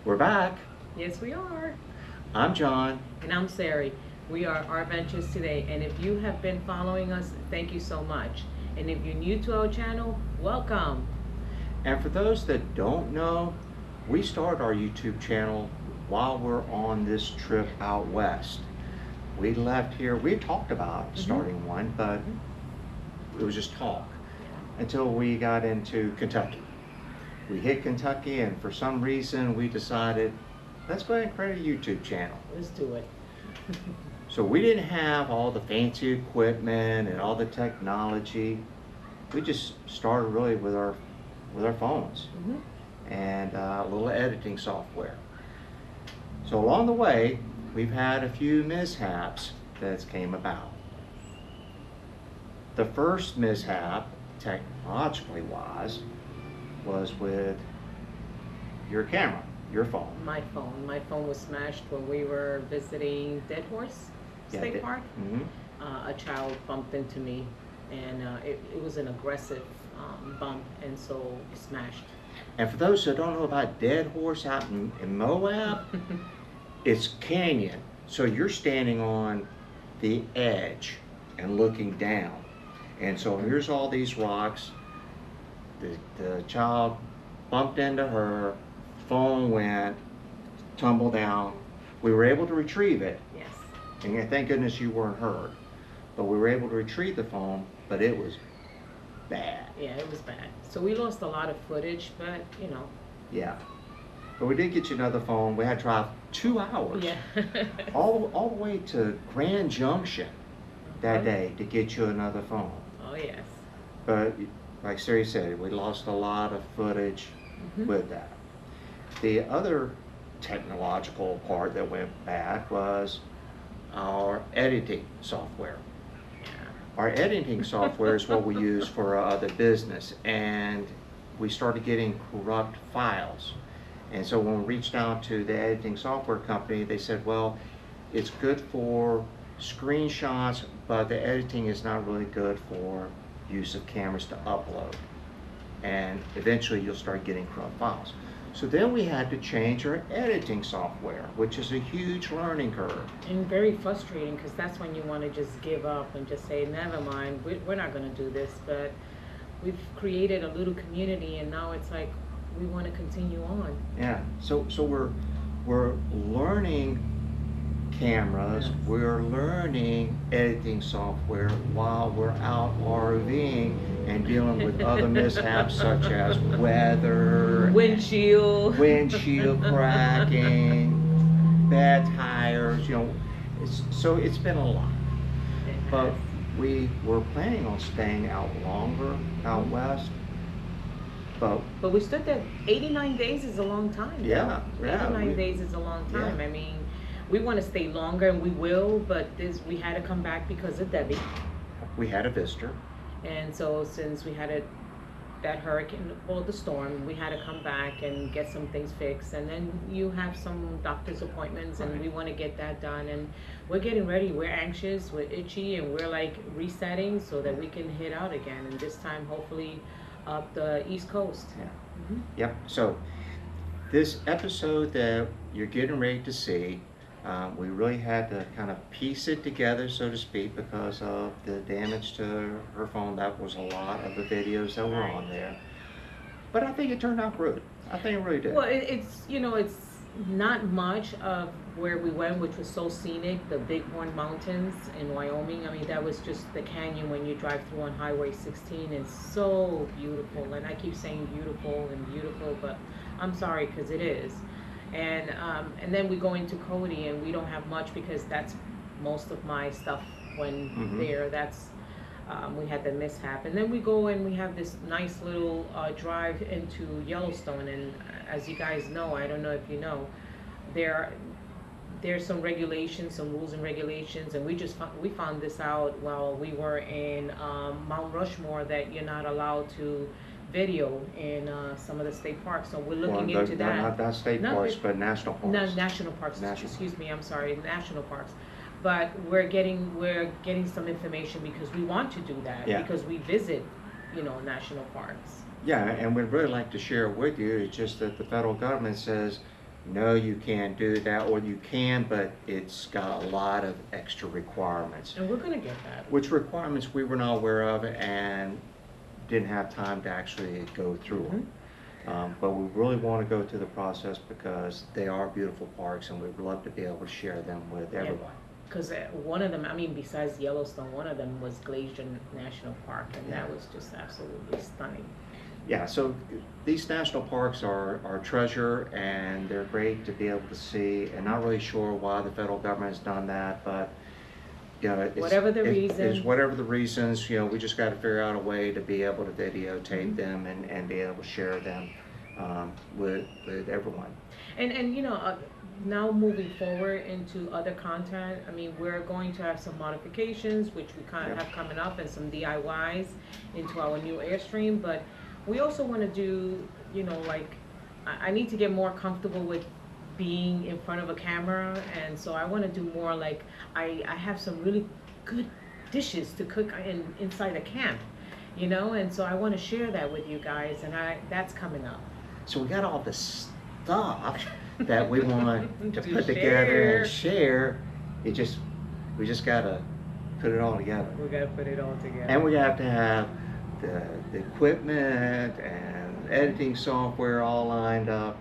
We're back. Yes, we are. I'm John. And I'm Seiry. We are Our Ventures Today. And if you have been following us, thank you so much. And if you're new to our channel, welcome. And for those that don't know, we started our YouTube channel while we're on this trip out west. We left here, we had talked about starting one, but it was just talk until we got into Kentucky. We hit Kentucky, and for some reason we decided, let's go ahead and create a YouTube channel. Let's do it. So we didn't have all the fancy equipment and all the technology. We just started really with our phones and a little editing software. So along the way, we've had a few mishaps that came about. The first mishap, technologically wise, was with your camera, your phone. My phone. My phone was smashed when we were visiting Dead Horse State Park. A child bumped into me, and it was an aggressive bump, and so it smashed. And for those that don't know about Dead Horse out in Moab, it's canyon. So you're standing on the edge and looking down. And so here's all these rocks. The child bumped into her, phone went, tumbled down. We were able to retrieve it. Yes. And thank goodness you weren't hurt. But we were able to retrieve the phone, but it was bad. Yeah, it was bad. So we lost a lot of footage, but you know. Yeah. But we did get you another phone. We had to drive 2 hours. Yeah. all the way to Grand Junction that day to get you another phone. Oh, yes. But like Seiry said, we lost a lot of footage with that. The other technological part that went bad was our editing software. Our editing software is what we use for the business, and we started getting corrupt files. And so when we reached out to the editing software company, they said, well, it's good for screenshots, but the editing is not really good for use of cameras to upload. And eventually you'll start getting corrupt files. So then we had to change our editing software, which is a huge learning curve. And very frustrating, because that's when you want to just give up and just say, never mind, we're not going to do this. But we've created a little community, and now it's like we want to continue on. Yeah, so we're learning cameras, Yes. we're learning editing software while we're out RVing and dealing with other mishaps such as weather, Windshield cracking, bad tires, you know. So it's been a lot. But we were planning on staying out longer out west. But we stood there. 89 days is a long time. Yeah, though. yeah, 89 days is a long time. Yeah. I mean, we want to stay longer, and we will, but we had to come back because of Debbie. we had a visitor. And so since we had that hurricane, well, the storm, we had to come back and get some things fixed. And then you have some doctor's appointments, and we want to get that done. And we're getting ready. We're anxious, we're itchy, and we're like resetting so that we can hit out again. And this time, hopefully, up the East Coast. Yeah. Yep. So this episode that you're getting ready to see, we really had to kind of piece it together, so to speak, because of the damage to her phone. That was a lot of the videos that were on there. But I think it turned out good. I think it really did. Well, it's not much of where we went, which was so scenic, the Bighorn Mountains in Wyoming. I mean, that was just the canyon when you drive through on Highway 16. It's so beautiful, and I keep saying beautiful, but I'm sorry, because it is. And then we go into Cody, and we don't have much because that's most of my stuff when there. That's we had the mishap, and then we go and we have this nice little drive into Yellowstone. And as you guys know, I don't know if you know, there's some regulations, some rules and regulations, and we found this out while we were in Mount Rushmore, that you're not allowed to video in some of the state parks. So we're looking into that. Not state parks, but national parks. No, national parks. Excuse me. I'm sorry, national parks. But we're getting some information because we want to do that, because we visit, national parks. Yeah, and we'd really like to share with you. It's just that the federal government says no, you can't do that, or you can, but it's got a lot of extra requirements. And we're gonna get that. Which requirements we were not aware of and didn't have time to actually go through them. But we really want to go through the process because they are beautiful parks and we'd love to be able to share them with everyone. Because one of them, I mean, besides Yellowstone, one of them was Glacier National Park, and that was just absolutely stunning. Yeah, so these national parks are our treasure, and they're great to be able to see. And not really sure why the federal government has done that, but you know, whatever the reasons, you know, we just got to figure out a way to be able to videotape them and be able to share them with everyone. And you know, now moving forward into other content, I mean, we're going to have some modifications, which we kind of have coming up, and some DIYs into our new Airstream, but we also want to do, you know, like, I need to get more comfortable with being in front of a camera, and so I want to do more like, I have some really good dishes to cook inside a camp, you know, and so I want to share that with you guys, and that's coming up. So we got all this stuff that we want to put together and share. We just gotta put it all together. We gotta put it all together. And we have to have the equipment and editing software all lined up.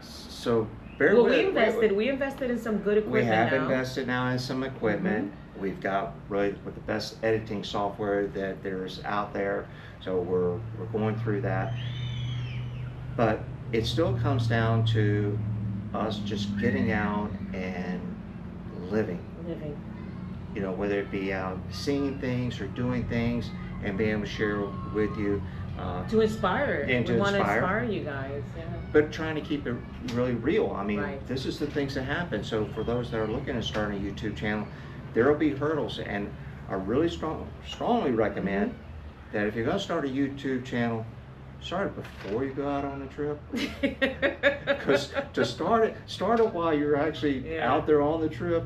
So we invested in some good equipment. We have invested now in some equipment. We've got really with the best editing software that there's out there. So we're going through that. But it still comes down to us just getting out and living. You know, whether it be out seeing things or doing things and being able to share with you. To inspire. And we want to inspire you guys. Yeah. But trying to keep it really real. I mean, this is the things that happen. So for those that are looking at starting a YouTube channel, there will be hurdles. And I really strongly recommend that if you're going to start a YouTube channel, start it before you go out on the trip. Because to start it while you're actually out there on the trip,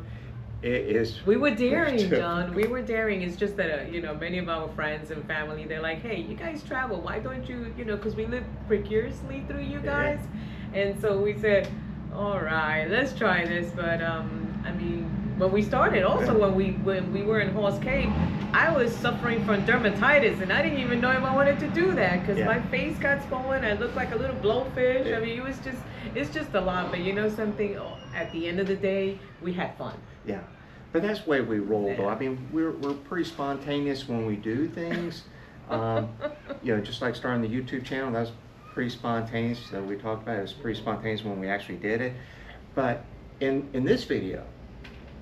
it is. We were daring, John. We were daring. It's just that, you know, many of our friends and family, they're like, hey, you guys travel. Why don't you, you know, because we live precariously through you guys. And so we said, all right, let's try this. But, I mean, when we started, also when we were in Horse Cave, I was suffering from dermatitis, and I didn't even know if I wanted to do that because my face got swollen. I looked like a little blowfish. I mean, it's just a lot. But you know something? At the end of the day, we had fun. Yeah, but that's the way we roll, though. I mean, we're pretty spontaneous when we do things. You know, just like starting the YouTube channel, that's pretty spontaneous. So we talked about it was pretty spontaneous when we actually did it. But in this video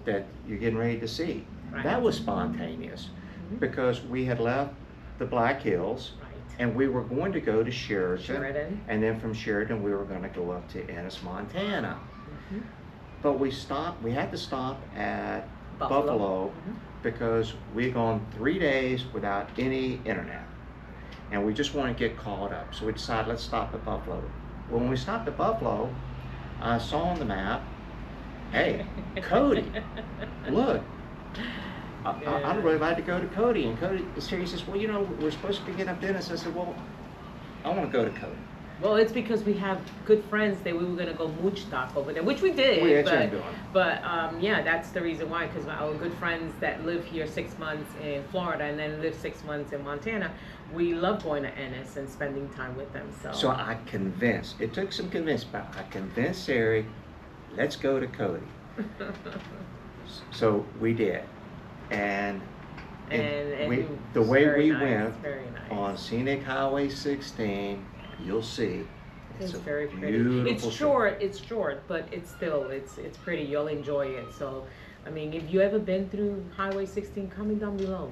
that you're getting ready to see, that was spontaneous because we had left the Black Hills and we were going to go to Sheridan. And then from Sheridan we were going to go up to Ennis, Montana. But we had to stop at Buffalo because we'd gone 3 days without any internet. And we just want to get caught up. So we decided, let's stop at Buffalo. When we stopped at Buffalo, I saw on the map, hey, Cody, look, I'd really like to go to Cody. And Seiry says, well, you know, we're supposed to be getting up to Ennis. I said, well, I want to go to Cody. Well, it's because we have good friends that we were going to go mooch stock over there, which we did. But yeah, that's the reason why, because our good friends that live here 6 months in Florida and then live 6 months in Montana, we love going to Ennis and spending time with them. So I convinced, it took some convincing, but I convinced Seiry, let's go to Cody. So we did. And the way we went on Scenic Highway 16, you'll see. It's very pretty. It's short, but it's still, it's pretty. You'll enjoy it. So, I mean, if you ever been through Highway 16, comment down below.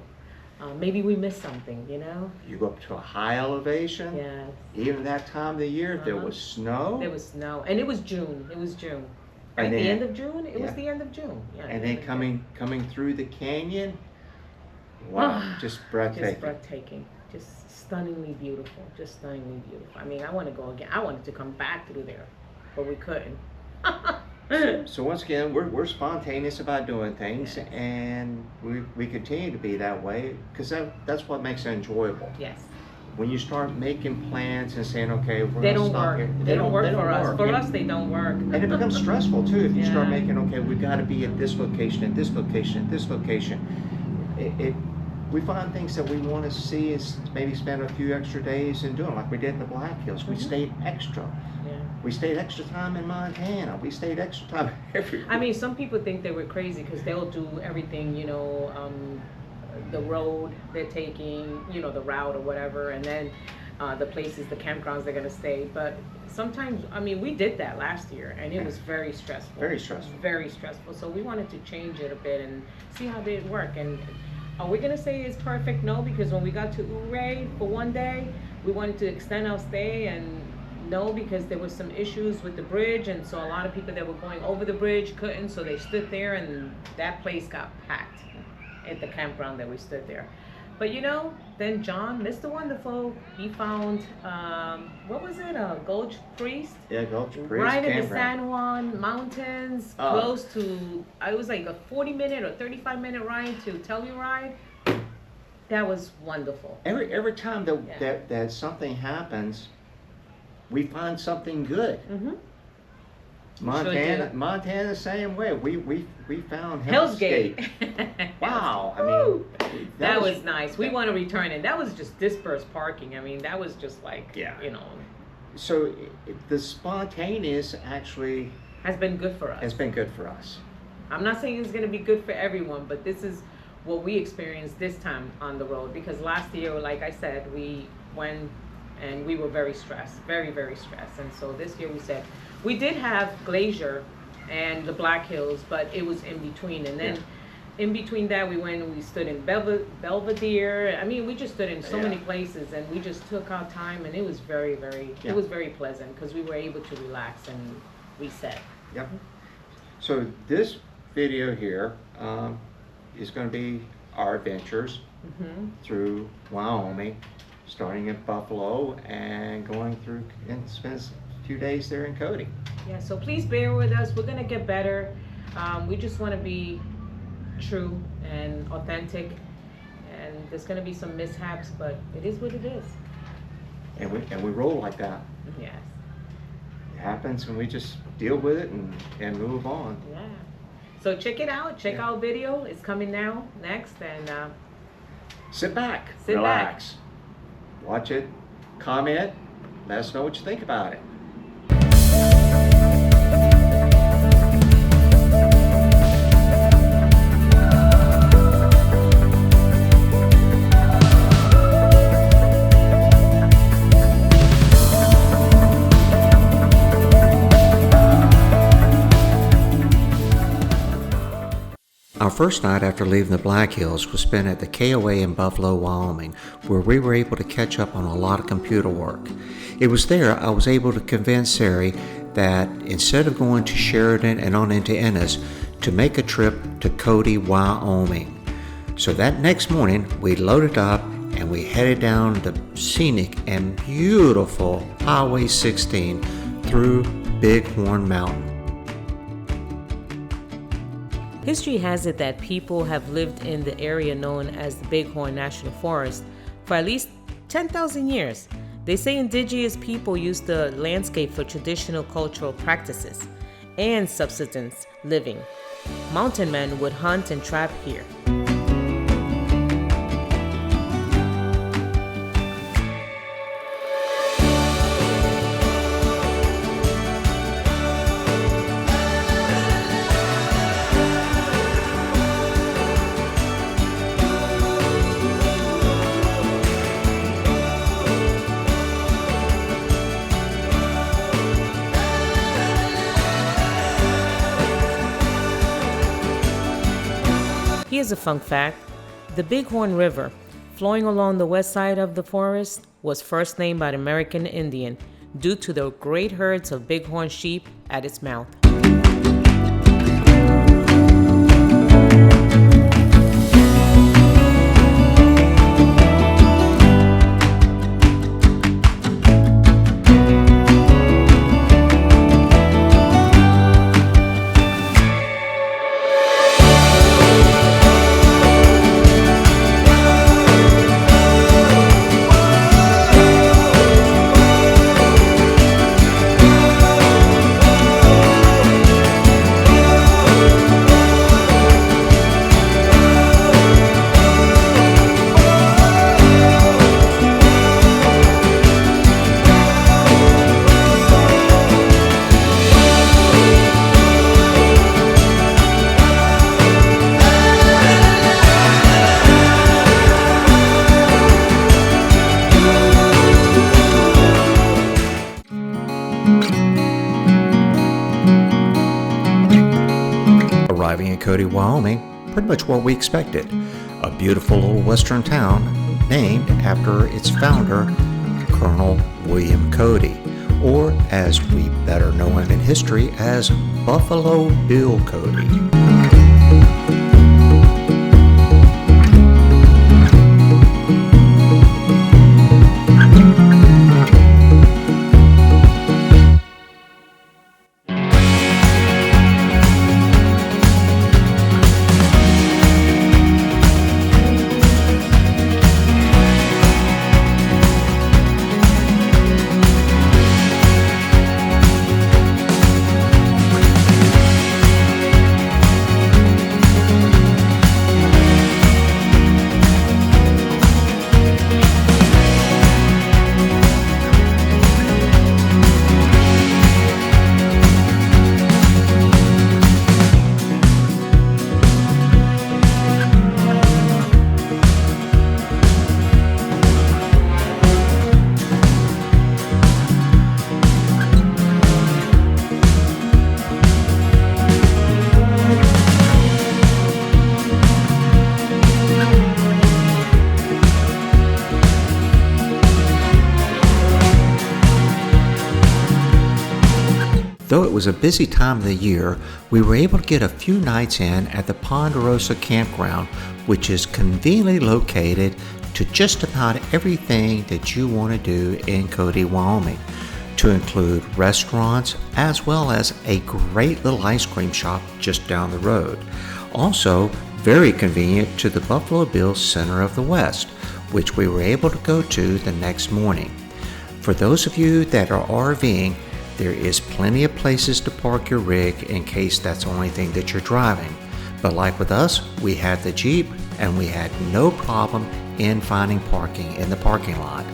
Maybe we missed something, you know? You go up to a high elevation. Yes. Even that time of the year, there was snow. There was snow. And it was June. Right? The end of June? It was the end of June. Yeah. And then coming through the canyon, wow, just breathtaking. Just breathtaking. Just stunningly beautiful. I mean, I want to go again. I wanted to come back through there, but we couldn't. So once again, we're spontaneous about doing things, and we continue to be that way because that's what makes it enjoyable. Yes. when you start making plans and saying, okay, we're They gonna don't stop work. here. They don't work for us. For And- us, they don't work. And it becomes stressful too if you start Yeah. making, okay, we got to be at this location, at this location, at this location. We find things that we want to see is maybe spend a few extra days in doing, like we did in the Black Hills. We stayed extra. Yeah. We stayed extra time in Montana. We stayed extra time everywhere. I mean, some people think they were crazy because they'll do everything, the road they're taking, the route or whatever, and then the places, the campgrounds they're going to stay. But sometimes, I mean, we did that last year, and it was very stressful. Very stressful. Very stressful. So we wanted to change it a bit and see how they work. And are we going to say it's perfect? No, because when we got to Ouray for one day, we wanted to extend our stay, and no, because there was some issues with the bridge, and so a lot of people that were going over the bridge couldn't, so they stood there, and that place got packed at the campground that we stood there. But then John, Mr. Wonderful, he found, what was it, a Gulch Priest? Yeah, Gulch Priest Right in the campground. San Juan Mountains, Oh. close to, it was like a 40-minute or 35-minute ride to Telluride. That was wonderful. Every time Yeah. that something happens, we find something good. Mm-hmm. Montana the same way. We found Hell's Gate. Wow, I Woo! mean, That was nice. We want to return it. That was just dispersed parking. I mean, that was just like, Yeah. So the spontaneous actually has been good for us. has been good for us. I'm not saying it's going to be good for everyone, but this is what we experienced this time on the road. Because last year, like I said, we went and we were very stressed, very, very stressed. And so this year we said, we did have Glacier and the Black Hills, but it was in between. And then in between that, we went and we stood in Belvedere. I mean, we just stood in so many places, and we just took our time, and it was very, very, it was very pleasant because we were able to relax and reset. Yep. So this video here is going to be our adventures through Wyoming, starting in Buffalo and going through and spend a few days there in Cody. Yeah, so please bear with us. We're gonna get better. We just want to be true and authentic, and there's gonna be some mishaps, but it is what it is. And we roll like that. Yes. It happens, and we just deal with it and move on. Yeah. So check it out. Check our video. It's coming now, next, and Sit back, Sit relax, watch it, comment, let us know what you think about it. Our first night after leaving the Black Hills was spent at the KOA in Buffalo, Wyoming, where we were able to catch up on a lot of computer work. It was there I was able to convince Seiry that instead of going to Sheridan and on into Ennis, to make a trip to Cody, Wyoming. So that next morning, we loaded up and we headed down the scenic and beautiful Highway 16 through Bighorn Mountain. history has it that people have lived in the area known as the Bighorn National Forest for at least 10,000 years. They say indigenous people used the landscape for traditional cultural practices and subsistence living. Mountain men would hunt and trap here. Here's a fun fact. The Bighorn River, flowing along the west side of the forest, was first named by the American Indian due to the great herds of bighorn sheep at its mouth. arriving in Cody, Wyoming, pretty much what we expected. A beautiful little western town named after its founder, Colonel William Cody, or as we better know him in history as Buffalo Bill Cody. Though it was a busy time of the year, we were able to get a few nights in at the Ponderosa Campground, which is conveniently located to just about everything that you want to do in Cody, Wyoming, to include restaurants as well as a great little ice cream shop just down the road. Also, very convenient to the Buffalo Bill Center of the West, which we were able to go to the next morning. For those of you that are RVing, there is plenty of places to park your rig in case that's the only thing that you're driving. But like with us, we had the Jeep and we had no problem in finding parking in the parking lot.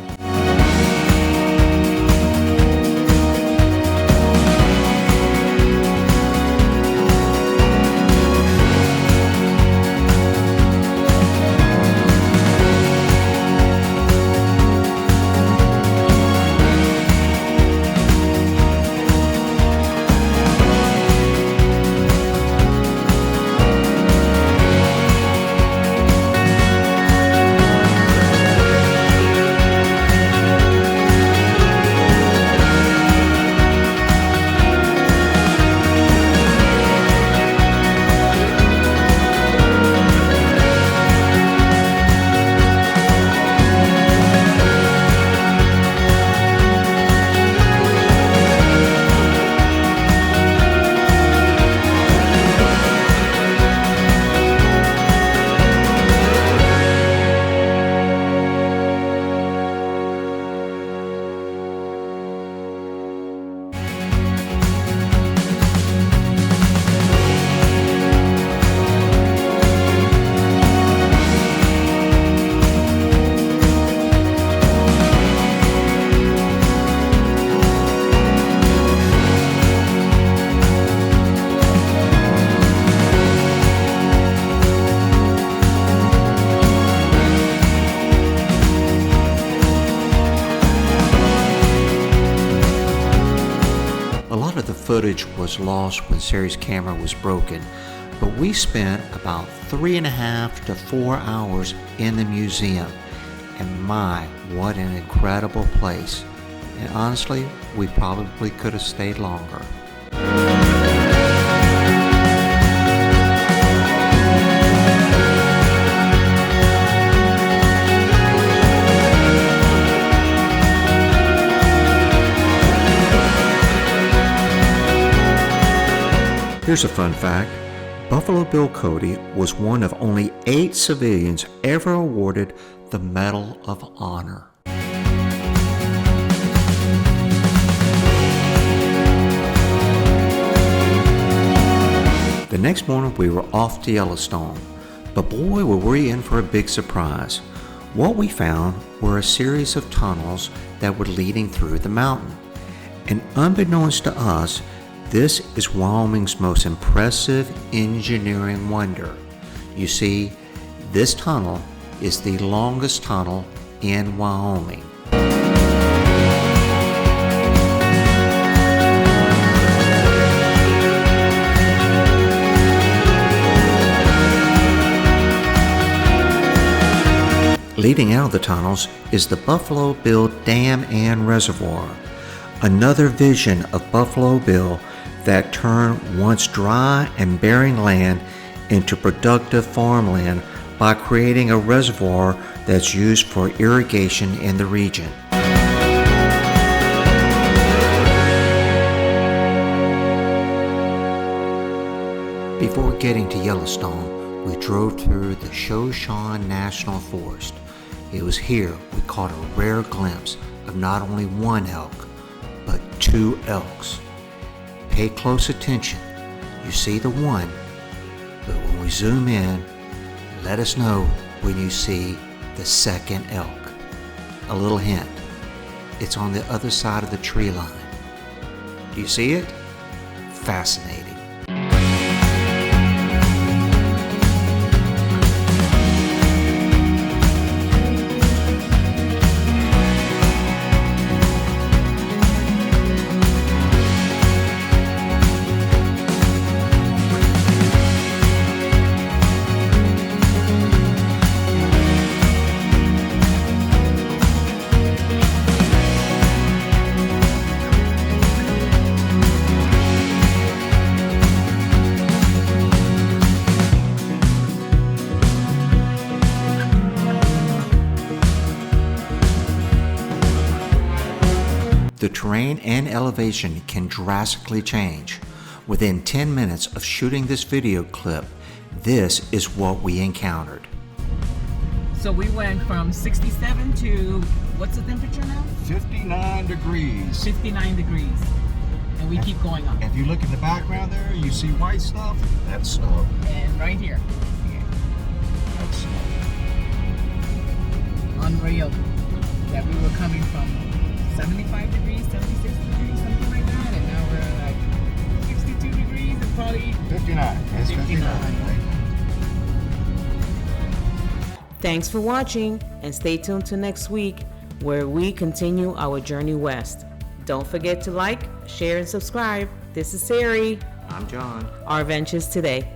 Footage was lost when Seiry's camera was broken, but we spent about 3.5 to 4 hours in the museum, and my, what an incredible place. And honestly, we probably could have stayed longer. Here's a fun fact. Buffalo Bill Cody was one of only 8 civilians ever awarded the Medal of Honor. The next morning we were off to Yellowstone, but boy were we in for a big surprise. What we found were a series of tunnels that were leading through the mountain. And unbeknownst to us, this is Wyoming's most impressive engineering wonder. You see, this tunnel is the longest tunnel in Wyoming. Leading out of the tunnels is the Buffalo Bill Dam and Reservoir, another vision of Buffalo Bill that turned once dry and barren land into productive farmland by creating a reservoir that's used for irrigation in the region. Before getting to Yellowstone, we drove through the Shoshone National Forest. It was here we caught a rare glimpse of not only one elk, but two elks. Pay close attention. You see the one, but when we zoom in, let us know when you see the second elk. A little hint, it's on the other side of the tree line. Do you see it? Fascinating. The terrain and elevation can drastically change. Within 10 minutes of shooting this video clip, this is what we encountered. So we went from 67 to, what's the temperature now? 59 degrees. 59 degrees. And we keep going up. If you look in the background there, you see white stuff. That's snow. And right here, That's snow. unreal that we were coming from 75 degrees, 76 degrees, something like that, and now we're like 62 degrees and probably 59. It's 59. Right? Thanks for watching, and stay tuned to next week where we continue our journey west. Don't forget to like, share, and subscribe. This is Seiry. I'm John. Our Adventures Today.